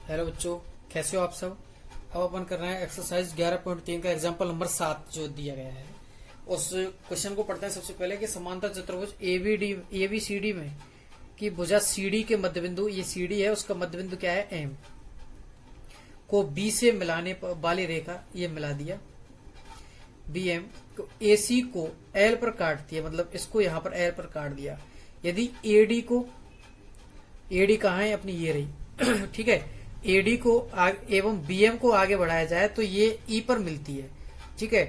Hello बच्चों, कैसे हो आप सब। अब अपन कर रहे हैं एक्सरसाइज 11.3 का एग्जाम्पल नंबर 7 जो दिया गया है। उस क्वेश्चन को पढ़ते हैं सबसे पहले कि समांतर चतुर्भुज एबीसीडी में की भुजा सीडी के मध्यबिंदु, ये सीडी है, उसका मध्यबिंदु क्या है एम, को बी से मिलाने वाली रेखा ये मिला दिया। बी एम को एसी को एल पर काट दिया, मतलब इसको यहाँ पर एल पर काट दिया। यदि एडी कहाँ है अपनी, ये रही ठीक है। एडी को एवं बीएम को आगे बढ़ाया जाए तो ये ई पर मिलती है, ठीक है।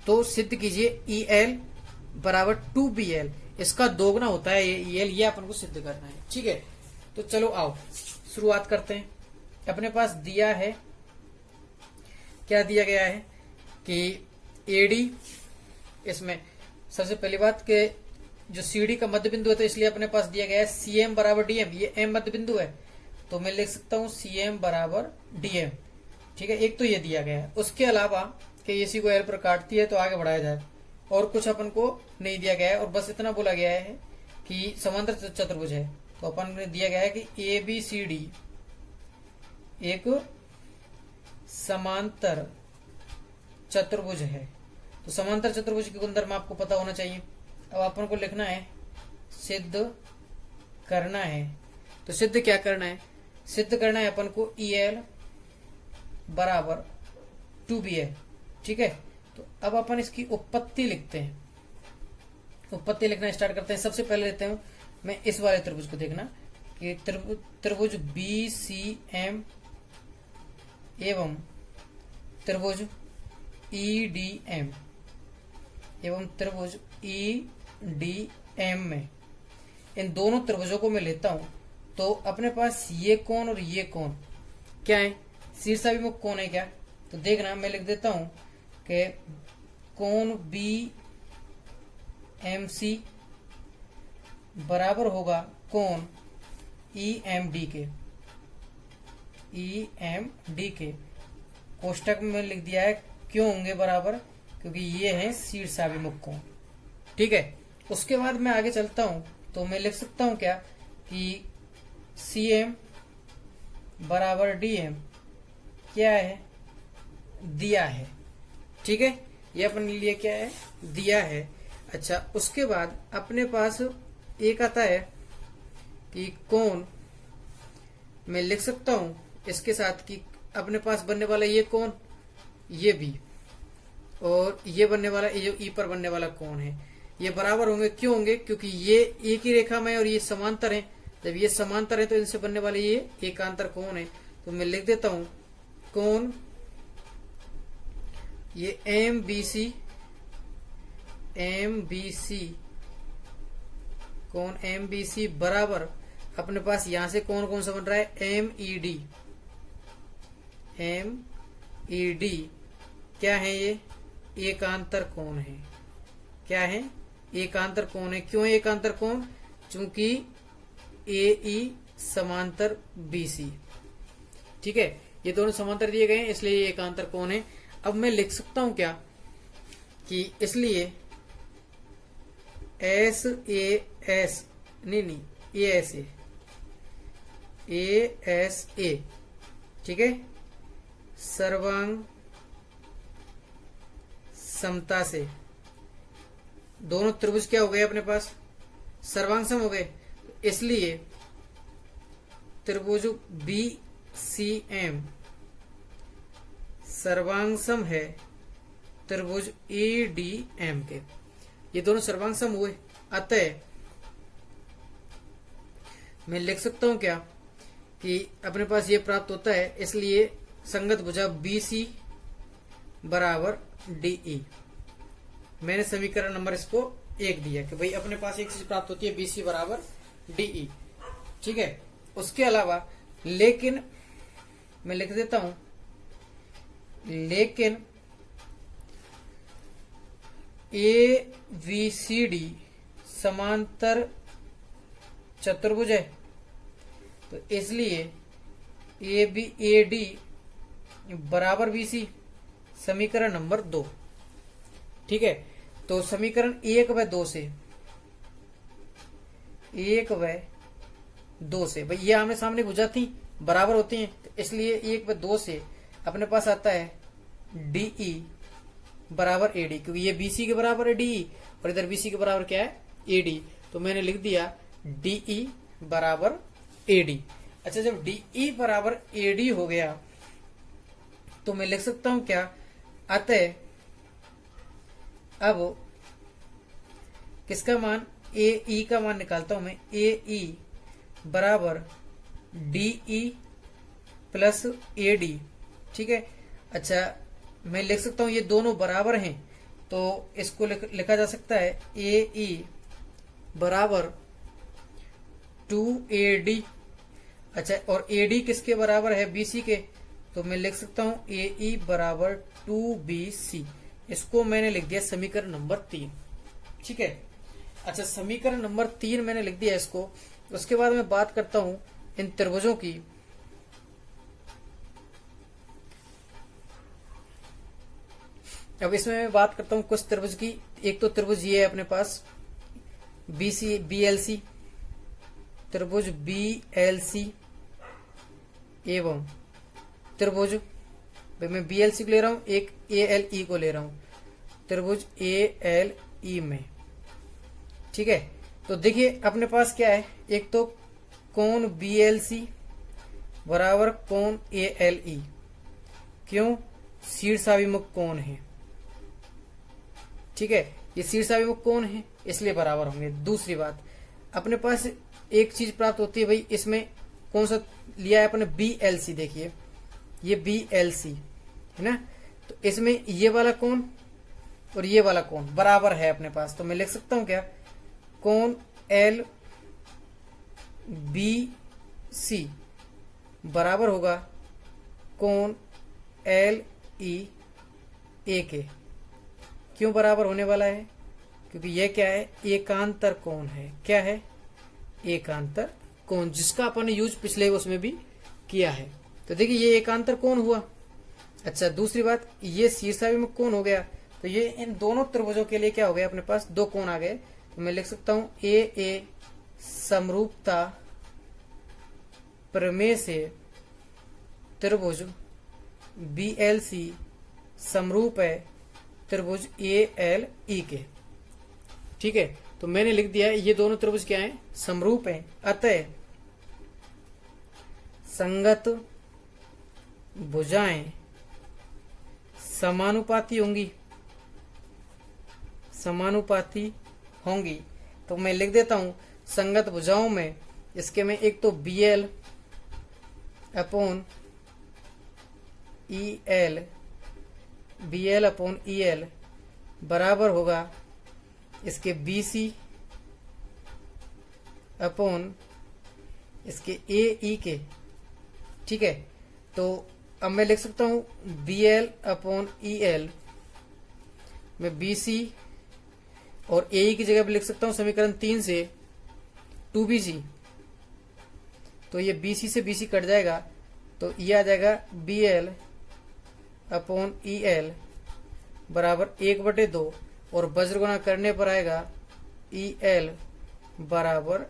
तो सिद्ध कीजिए ई एल बराबर 2BL, इसका दोगुना होता है ये एल, ये अपन को सिद्ध करना है, ठीक है। तो चलो आओ शुरुआत करते हैं। अपने पास दिया है, क्या दिया गया है कि एडी, इसमें सबसे पहली बात के जो सीडी का मध्य बिंदु है तो इसलिए अपने पास दिया गया है सीएम बराबर डीएम, ये एम मध्य बिंदु है तो मैं लिख सकता हूं सीएम बराबर डीएम, ठीक है। एक तो ये दिया गया है, उसके अलावा कि एसी को एल पर काटती है तो आगे बढ़ाया जाए, और कुछ अपन को नहीं दिया गया है, और बस इतना बोला गया है कि समांतर चतुर्भुज है। तो अपन ने दिया गया है कि एबीसीडी एक समांतर चतुर्भुज है। तो समांतर चतुर्भुज के गुणधर्म आपको पता होना चाहिए। अब अपन को लिखना है, सिद्ध करना है। तो सिद्ध क्या करना है, सिद्ध करना है अपन को ई एल बराबर 2BL, ठीक है। तो अब अपन इसकी उत्पत्ति लिखते हैं, उत्पत्ति लिखना स्टार्ट करते हैं। सबसे पहले लेते हूं मैं इस वाले त्रिभुज को, देखना कि त्रिभुज BCM एवं त्रिभुज EDM एवं त्रिभुज EDM में इन दोनों त्रिभुजों को मैं लेता हूं तो अपने पास ये कोण और ये कोण क्या है, शीर्षाभिमुख कोण है क्या। तो देखना मैं लिख देता हूं कि कोण BMC बराबर होगा कोण EMD के। कोष्टक में लिख दिया है, क्यों होंगे बराबर, क्योंकि ये है शीर्षाभिमुख कोण, ठीक है। उसके बाद मैं आगे चलता हूं तो मैं लिख सकता हूं क्या कि CM बराबर DM क्या है, दिया है, ठीक है। ये अपने लिए क्या है, दिया है। अच्छा, उसके बाद अपने पास एक आता है कि कोण, मैं लिख सकता हूं इसके साथ कि अपने पास बनने वाला ये कोण, ये भी, और ये बनने वाला, ये जो ई पर बनने वाला कोण है, ये बराबर होंगे। क्यों होंगे, क्योंकि ये एक ही रेखा में और ये समांतर है। जब ये समांतर है तो इनसे बनने वाले ये एकांतर कोण है। तो मैं लिख देता हूं कोण ये MBC कोण MBC बराबर अपने पास यहां से कोण कौन सा बन रहा है, MED क्या है, ये एकांतर कोण है। क्या है, एकांतर कोण है। क्यों एकांतर कोण, चूंकि AE समांतर BC, ठीक है। ये दोनों समांतर दिए गए हैं इसलिए ये एकांतर कोण है। अब मैं लिख सकता हूं क्या कि इसलिए ASA, ठीक है, सर्वांग समता से दोनों त्रिभुज क्या हो गए अपने पास, सर्वांग हो गए। इसलिए त्रिभुज BCM सर्वांग है त्रिभुज EDM के, ये दोनों सर्वांग हुए। अतः मैं लिख सकता हूं क्या कि अपने पास ये प्राप्त होता है, इसलिए संगत भुजा BC बराबर DE। मैंने समीकरण नंबर इसको 1 दिया कि भाई अपने पास एक चीज प्राप्त होती है BC बराबर DE, ठीक है। उसके अलावा लेकिन मैं लिख देता हूं, लेकिन ABCD समांतर चतुर्भुज है तो इसलिए AD बराबर BC, समीकरण नंबर 2, ठीक है। तो समीकरण 1 व 2 से, 1 व 2 से, भाई ये आमने सामने भुजा थी बराबर होती हैं, तो इसलिए 1/2 से अपने पास आता है DE बराबर AD, क्योंकि ये BC के बराबर है DE और इधर BC के बराबर क्या है AD। तो मैंने लिख दिया DE बराबर AD। अच्छा, जब DE बराबर AD हो गया तो मैं लिख सकता हूं क्या, अतः अब किसका मान, AE का मान निकालता हूं मैं, AE बराबर DE प्लस AD। ठीक है। अच्छा, मैं लिख सकता हूं ये दोनों बराबर हैं, तो इसको लिखा जा सकता है AE बराबर 2AD। अच्छा, और AD किसके बराबर है, BC के, तो मैं लिख सकता हूं AE बराबर 2BC। इसको मैंने लिख दिया समीकरण नंबर 3। ठीक है। अच्छा, समीकरण नंबर 3 मैंने लिख दिया इसको। उसके बाद मैं बात करता हूं इन त्रिभुजों की। अब इसमें मैं बात करता हूं कुछ त्रिभुज की। एक तो त्रिभुज ये है अपने पास BLC, त्रिभुज BLC एवं त्रिभुज, मैं BLC को ले रहा हूं, एक ALE को ले रहा हूं, त्रिभुज ALE में। ठीक है। तो देखिए अपने पास क्या है, एक तो कोण BLC बराबर कोण ALE, क्यों, शीर्षाभिमुख कोण है। ठीक है, ये शीर्षाभिमुख कोण है इसलिए बराबर होंगे। दूसरी बात, अपने पास एक चीज प्राप्त होती है भाई, इसमें कौन सा लिया है अपने, BLC। देखिए ये BLC है ना, तो इसमें ये वाला कोण और ये वाला कोण बराबर है अपने पास, तो मैं लिख सकता हूं क्या, कोण LBC बराबर होगा कोण LEA के। क्यों बराबर होने वाला है, क्योंकि यह क्या है, एकांतर कोण है। क्या है, एकांतर कोण, जिसका अपन ने यूज पिछले उसमें भी किया है। तो देखिए ये एकांतर कोण हुआ। अच्छा, दूसरी बात, ये शीर्षाभिमुख कोण हो गया, तो ये इन दोनों त्रिभुजों के लिए क्या हो गया, अपने पास दो कोण आ गए। तो मैं लिख सकता हूं AA समरूपता प्रमेय से त्रिभुज BLC समरूप है त्रिभुज ALE के। ठीक है, तो मैंने लिख दिया ये दोनों त्रिभुज क्या हैं, समरूप हैं, अतः संगत भुजाएं समानुपाती होंगी, समानुपाती होंगी। तो मैं लिख देता हूं संगत भुजाओं में, इसके में एक तो BL upon EL, BL upon EL बराबर होगा इसके BC अपॉन इसके AE के। ठीक है, तो अब मैं लिख सकता हूं BL अपॉन EL में BC और AE की जगह पे लिख सकता हूं समीकरण 3 से 2BC। तो ये BC से BC कट जाएगा, तो ये आ जाएगा BL अपॉन EL बराबर 1/2 और वज्र गुणा करने पर आएगा EL बराबर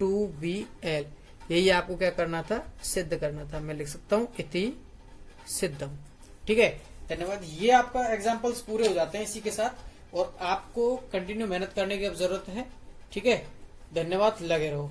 2BL। यही आपको क्या करना था, सिद्ध करना था। मैं लिख सकता हूं इति सिद्धम। ठीक है, धन्यवाद। ये आपका एग्जाम्पल्स पूरे हो जाते हैं इसी के साथ, और आपको कंटिन्यू मेहनत करने की अब जरूरत है। ठीक है, धन्यवाद, लगे रहो।